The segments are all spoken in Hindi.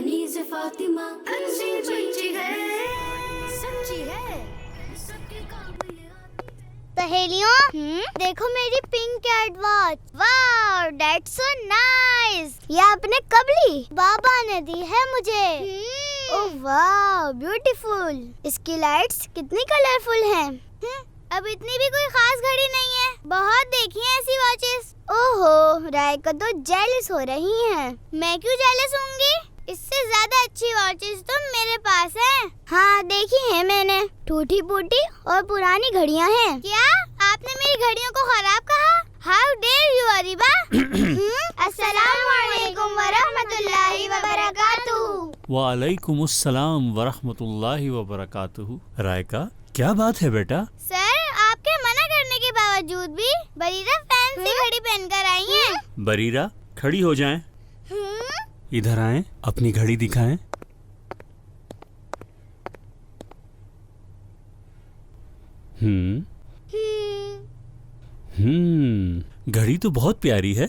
कनीज़ फातिमा अच्छी बच्ची है, सच्ची है, सबके काम ये आती है। सहेलियों, देखो मेरी pink cat watch. Wow, that's so nice. ये आपने कब ली? बाबा ने दी है मुझे। Oh wow, beautiful. इसकी लाइट्स कितनी कलरफुल हैं। अब इतनी भी कोई खास घड़ी नहीं है, बहुत देखी है ऐसी वॉचेस। ओहो, रायका तो जेलस हो रही हैं। मैं क्यों जेलस होंगी? इससे ज्यादा अच्छी वॉचेस तो मेरे पास है। हाँ, देखी है मैंने। टूटी फूटी और पुरानी घड़ियाँ हैं। क्या आपने मेरी घड़ियों को खराब कहा? How dare you Areeba. अस्सलामुअलैकुम वरहमतुल्लाहि वबरकातुहू। वालेकुमुस्सलाम वरहमतुल्लाहि वबरकातुहू। रायका, क्या बात है बेटा? सर, आपके मना करने के बावजूद भी बरीरा फैंसी घड़ी पहनकर आई है। बरीरा, खड़ी हो जाएं। इधर आएं, अपनी घड़ी दिखाएं। घड़ी तो बहुत प्यारी है।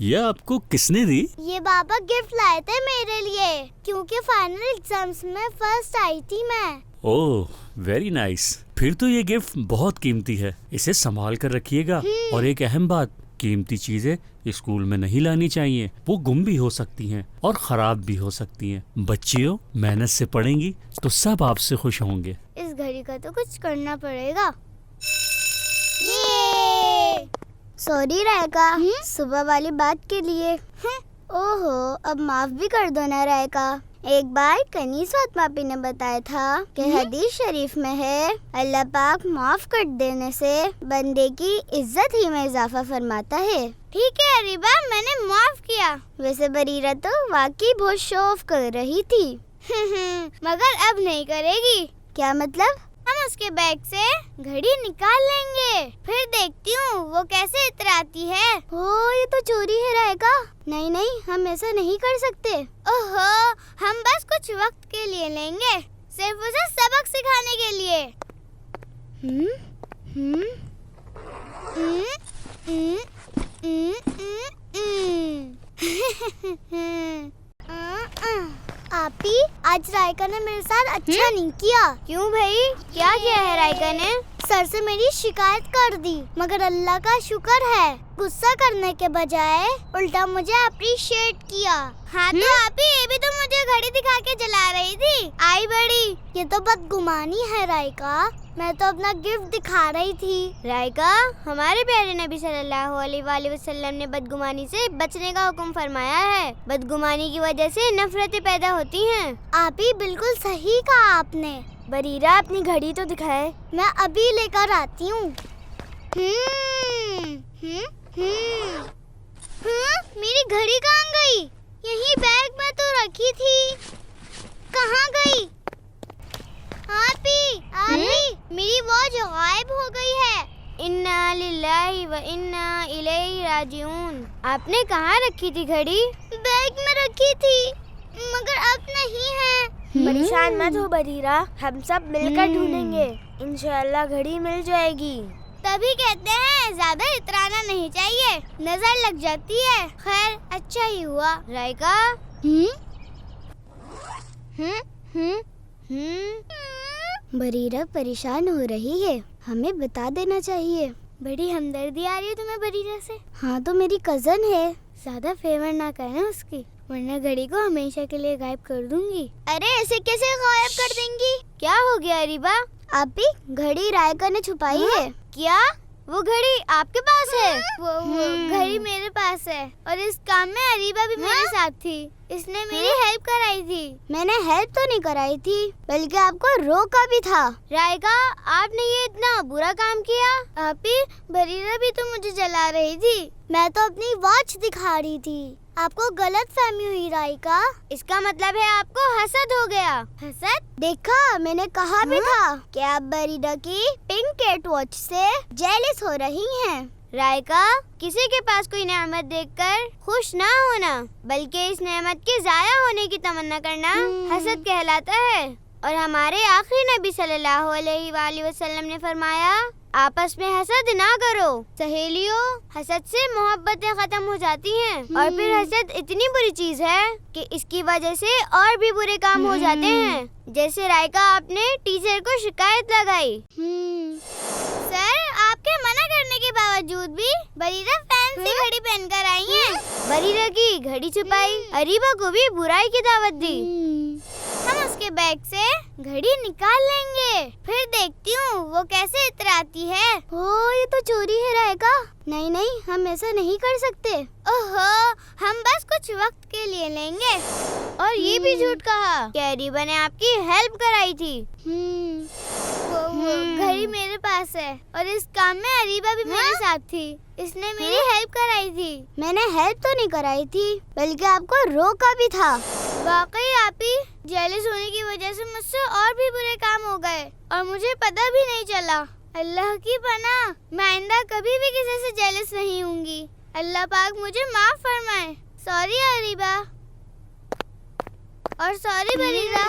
ये आपको किसने दी? ये बाबा गिफ्ट लाए थे मेरे लिए, क्योंकि फाइनल एग्जाम्स में फर्स्ट आई थी मैं। ओह, वेरी नाइस। फिर तो ये गिफ्ट बहुत कीमती है, इसे संभाल कर रखिएगा। और एक अहम बात, कीमती चीजें स्कूल में नहीं लानी चाहिए, वो गुम भी हो सकती हैं और खराब भी हो सकती हैं। बच्चियों, मेहनत से पढ़ेंगी तो सब आपसे खुश होंगे। इस घड़ी का तो कुछ करना पड़ेगा। सॉरी रायका, सुबह वाली बात के लिए। ओहो, अब माफ भी कर दो ना रायका। एक बार कनीज़ फातिमा आपी ने बताया था कि हदीस शरीफ में है, अल्लाह पाक माफ कर देने से बंदे की इज्जत ही में इजाफा फरमाता है। ठीक है अरीबा, मैंने माफ किया। वैसे बरीरा तो वाकई बहुत शो ऑफ कर रही थी। मगर अब नहीं करेगी। क्या मतलब? हम उसके बैग से घड़ी निकाल लेंगे, फिर देखती हूँ वो कैसे इतराती है। ओ, ये तो चोरी है रायका। नहीं नहीं, हम ऐसा नहीं कर सकते। ओहो, हम बस कुछ वक्त के लिए लेंगे, सिर्फ उसे सबक सिखाने के लिए। आपी, आज रायका ने मेरे साथ अच्छा नहीं किया। क्यों भाई, क्या किया है रायका ने? सर से मेरी शिकायत कर दी, मगर अल्लाह का शुक्र है, गुस्सा करने के बजाय उल्टा मुझे अप्रिशिएट किया। हाँ तो आपी, ये भी तो मुझे घड़ी दिखा के जला रही थी। आई बड़ी, ये तो बदगुमानी है रायका, मैं तो अपना गिफ्ट दिखा रही थी। रायका, हमारे प्यारे नबी सल्लल्लाहु अलैहि वसल्लम ने बदगुमानी से बचने का हुक्म फरमाया है। बदगुमानी की वजह से नफरतें पैदा होती हैं। आप ही बिल्कुल सही कहा आपने। बरीरा, अपनी घड़ी तो दिखाए। मैं अभी लेकर आती हूँ। मेरी घड़ी कहाँ गई? यही बैग में तो रखी थी, कहाँ गई? आपी, मेरी वॉच गायब हो गई है। इन्ना लिल्लाहि व इन्ना इलैहि राजिऊन। आपने कहाँ रखी थी घड़ी? बैग में रखी थी, मगर अब नहीं है। परेशान मत हो बरीरा, हम सब मिलकर ढूंढेंगे, इंशाअल्लाह घड़ी मिल जाएगी। तभी कहते हैं ज्यादा इतराना नहीं चाहिए, नजर लग जाती है। खैर, अच्छा ही हुआ। रायका, बरीरा परेशान हो रही है, हमें बता देना चाहिए। बड़ी हमदर्दी आ रही है तुम्हें बरीरा से। हाँ तो मेरी कजन है, ज्यादा फेवर ना करना उसकी, वरना घड़ी को हमेशा के लिए गायब कर दूंगी। अरे ऐसे कैसे गायब कर देंगी? क्या हो गया अरीबा? आप भी घड़ी रायका ने छुपाई है। क्या वो घड़ी आपके पास है? वो घड़ी मेरे पास है, और इस काम में अरीबा भी मेरे साथ थी। इसने मेरी हेल्प कराई थी। मैंने हेल्प तो नहीं कराई थी, बल्कि आपको रोका भी था। रायका, आपने ये इतना बुरा काम किया? आप ही, बरीरा भी तो मुझे जला रही थी। मैं तो अपनी वॉच दिखा रही थी। आपको गलत फहमी हुई रायका। इसका मतलब है आपको हसद हो गया। हसद? देखा, मैंने कहा भी था कि आप बरीरा की पिंक कैट वॉच से जेलस हो रही हैं। रायका, किसी के पास कोई नेमत देखकर खुश ना होना, बल्कि इस नेमत के जाया होने की तमन्ना करना हसद कहलाता है। और हमारे आखिरी नबी सल्लल्लाहु अलैहि वसल्लम ने फरमाया, आपस में हसद ना करो सहेलियों। हसद से मोहब्बतें खत्म हो जाती हैं और फिर हसद इतनी बुरी चीज है कि इसकी वजह से और भी बुरे काम हो जाते हैं। जैसे रायका आपने टीचर को शिकायत लगाई। सर, आपके मना करने के बावजूद भी बरीरा फैंसी घड़ी पहनकर आई है। बरीरा की घड़ी छुपाई, अरीबा को भी बुराई की दावत दी। हम उसके बैग से घड़ी निकाल लेंगे, फिर देखती हूँ वो कैसे इतराती है। ओ, ये तो चोरी है रायका। नहीं नहीं, हम ऐसा नहीं कर सकते। ओहो, हम बस कुछ वक्त के लिए लेंगे। और ये भी झूठ कहा कि अरीबा ने आपकी हेल्प कराई थी। वो घड़ी मेरे पास है और इस काम में अरीबा भी मेरे साथ थी। इसने मेरी हेल्प कराई थी। मैंने हेल्प तो नहीं कराई थी, बल्कि आपको रोका भी था। वाकई आपी, जेलस होने की वजह से मुझसे और भी बुरे काम हो गए और मुझे पता भी नहीं चला। अल्लाह की पनाह, मैं आइंदा कभी भी किसी से जेलस नहीं होंगी। अल्लाह पाक मुझे माफ फरमाए। सॉरी अरीबा और सॉरी बरीरा।